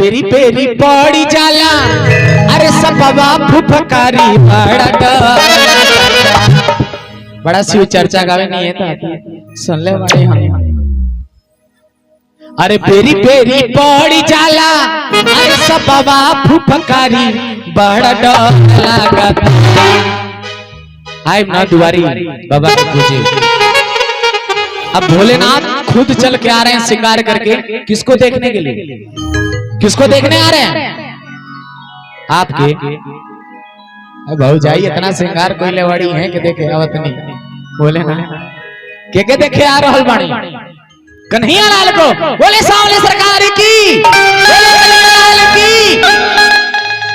पेरी पेरी पड़ी जाला अरे सबवा फुफकारी बड़ा शिव चर्चा गावे नहीं है तो सुन ले बड़े हम। अरे पेरी पेरी पड़ी जाला अरे सबवा फुफकारी बड़ा डर लागत। आए ना दुआरी बाबा को पूछे। अब भोलेनाथ खुद चल के आ रहे हैं श्रृंगार करके, किसको देखने के लिए? किसको देखने आ रहे हैं? आपके भाऊ जाइए इतना श्रृंगार कोई लेवाड़ी है कि देखे आवत नहीं। भोलेनाथ के देखे आ रहल बाणी कन्हैया लाल को। बोले सामने सरकार की,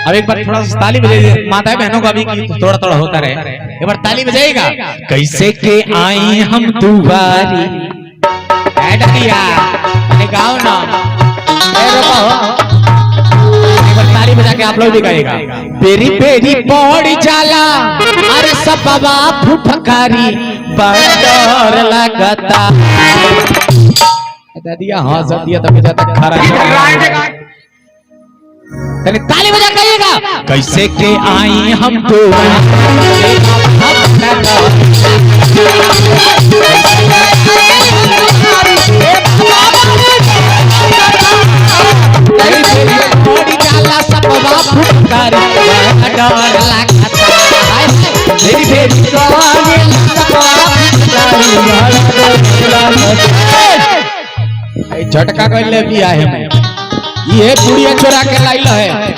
अब एक बार थोड़ा सा ताली बजाइए माता बहनों का भी थोड़ा थोड़ा होता रहे। एक बार ताली बजाएगा। कैसे के आई हम दुआरी गाओ ना, एक बार ताली बजा के आप लोग भी गाएगा। पेरी पेरी पड़ी जाला अरे सबवा फुफकारी बड़ा डर लगता। दिया हाँ सब दिया तब जाता खरा ताली बजा कहिएगा। कैसे के आई हम तो झटका कर ले पिया है ये चूड़िया चोरा के लाइल है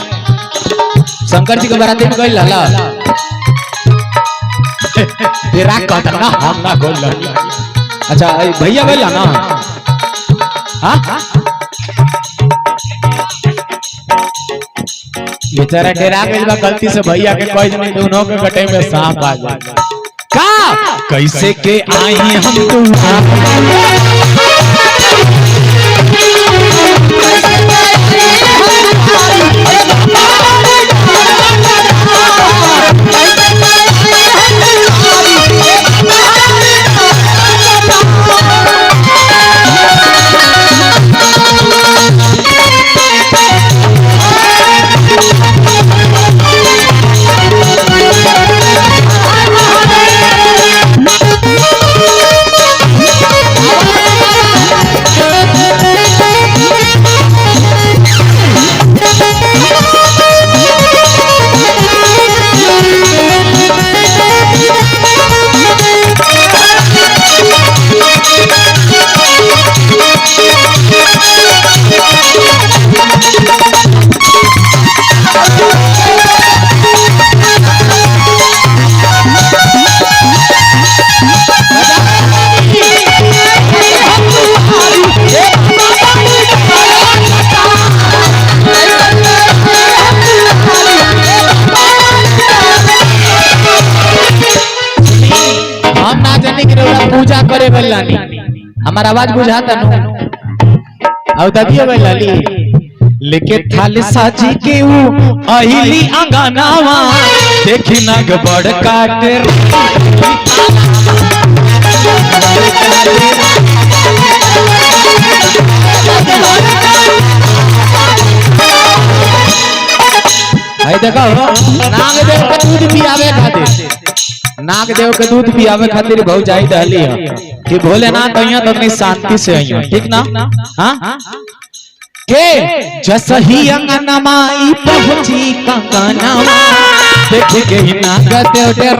शंकर जी के बाराती में गइल हला तेरा कहता ना हम ना गइल। अच्छा भैया गइल ना हां बेचारा डेरा गइल बा गलती से भैया के कह नहीं दोनों के गटे में सांप आ जाए का। कैसे के आई हम तू पूजा करे बल्लानी हमार आवाज बुझाता नु औ ददियो बल्लाली लेके थाली साजी के ऊ अहिली अंगनावा देखी नग बड़ काटे आई देखो नागदेव के दूध पियावे खातिर नागदेव के दूध पियावे खातिर बहुत जाई दहली है कि भोलेनाथ अइया तो अपनी शांति से अइया ठीक ना। हां के जसही अंगनमा ई पहुंची कंगनमा देख के ही नागदेव डर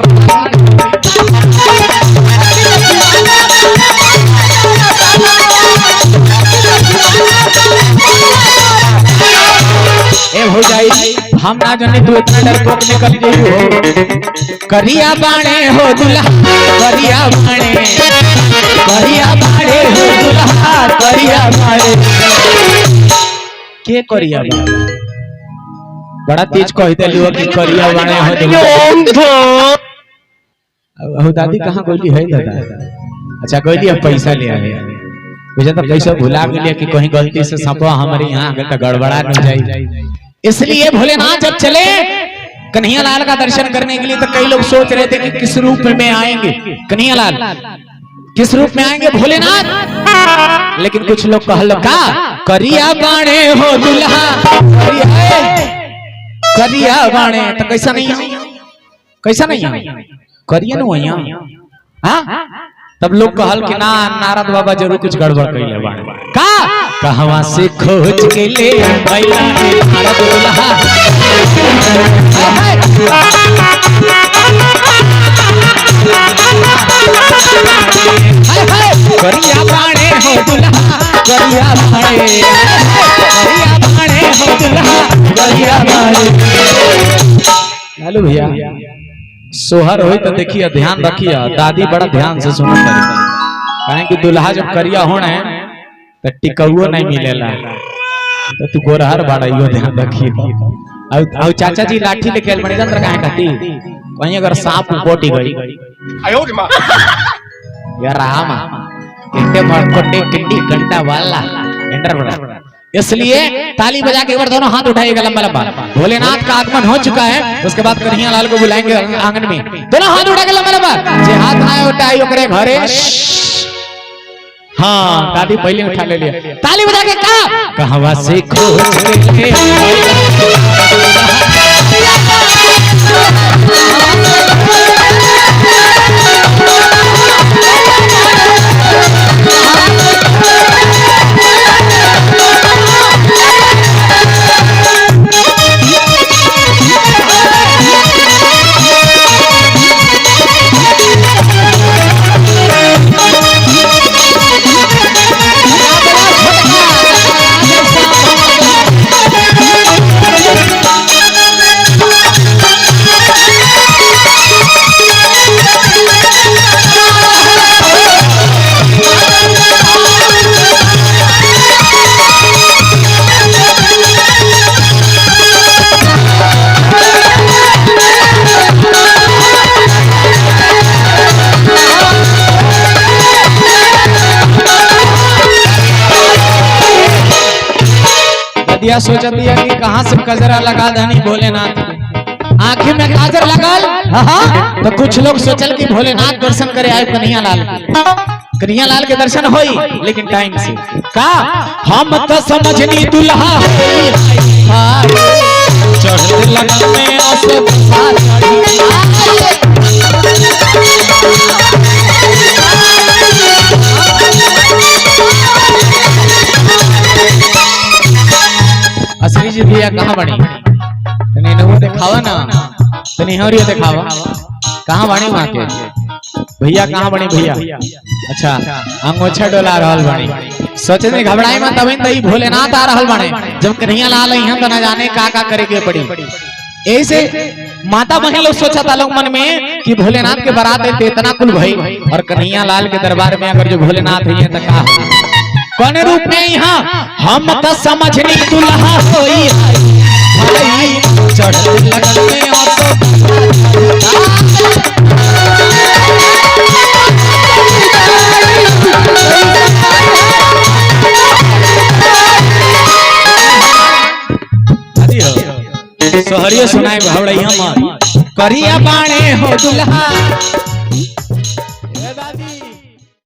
ए हो जाई हम ना जाने तू इतना डरपोक निकल गई हो। करिया बाणे हो दुल्हा करिया बाणे हो दुल्हा करिया बाणे के करिया बाणे बड़ा तेज कहते लियो कि करिया बाणे हो दुल्हा। हो दादी कहां गइली है दादा? अच्छा गइली अब पैसा ले आवे मुझे तो पैसा भुला गेलिए कि कहीं गलती से सांपवा हमारे यहां अगर गड़बड़ा न जाए। इसलिए भोलेनाथ जब चले कन्हैया लाल का दर्शन करने के लिए तो कई लोग सोच रहे थे कि किस रूप में आएंगे कन्हैया लाल, किस रूप में आएंगे भोलेनाथ। लेकिन कुछ लोग कहल का करिया बाणे हो दुल्हा करिया बाणे तो कैसा नहीं है, कैसा नहीं है, करिए ना वही हाँ। तब लोग कहल कि ना नारद बाबा जरूर कुछ गड़बड़ कैले बाणे का कहवा से खोज के ले आइला नारद दुल्हा करिया बाणे हो दुल्हा करिया बाणे करिया बाणे हो दुल्हा करिया बाणे। लालू भैया सोहर होई तो देखिए ध्यान रखिए, दादी बड़ा ध्यान से सुनो कहें कि दुल्हा जब करिया होना है तो टिकउओ नहीं मिलेला, तो तू गोरहर बाड़ाइयो ध्यान रखिए। और चाचा जी लाठी लेके बने जंत्र काहे कहती कहीं अगर सांप पोटी गई यार राम इतने मरकोटे किंडी घंटा वाला एंटर बड़ा, इसलिए ताली बजा के एक बार दोनों हाथ उठाइएगा लंबा लंबा। भोलेनाथ का आगमन हो चुका है, उसके बाद कन्हैया लाल को बुलाएंगे आंगन में, दोनों हाथ उठा के लंबा लंबा जे हाथ आए उठाई ओकरे घरे। हाँ दादी पहले उठा ले लिया, ताली बजा के कहा कहवा से खोज के दिया सोचा दिया कि कहां से कजरा लगा देनी भोलेनाथ आंखें में काजर लगल। तो कुछ लोग सोचल कि भोलेनाथ दर्शन करे आए कन्हैया लाल के दर्शन होई, लेकिन टाइम से का हम तो समझनी दुल्हा चढ़ते लगन में असली जी भैया कहाँ बनी तनी नहुआ दिखावा ना, तनी हरिया दिखावा कहाँ बनी वहाँ के भैया, कहाँ बनी भैया। अच्छा अंगोछा डोला रहल बनी, सोचे नहीं घबराई मत, तभी तो भोलेनाथ आ रहल बने। जब कन्हैया लाल यहाँ तो न जाने का करे के पड़ी, ऐसे माता बहन लोग सोचा था लोग मन में कि भोलेनाथ के बारात देते इतना कुल भाई, और कन्हैया लाल के दरबार में अगर जो भोलेनाथ है तो कहा कौन रूप में यहाँ हम तो समझनी दुल्हा होई भाई चढ़ते लगन में सोहरिया सुनाए भावड़ैया करिया बाणे हो दुल्हा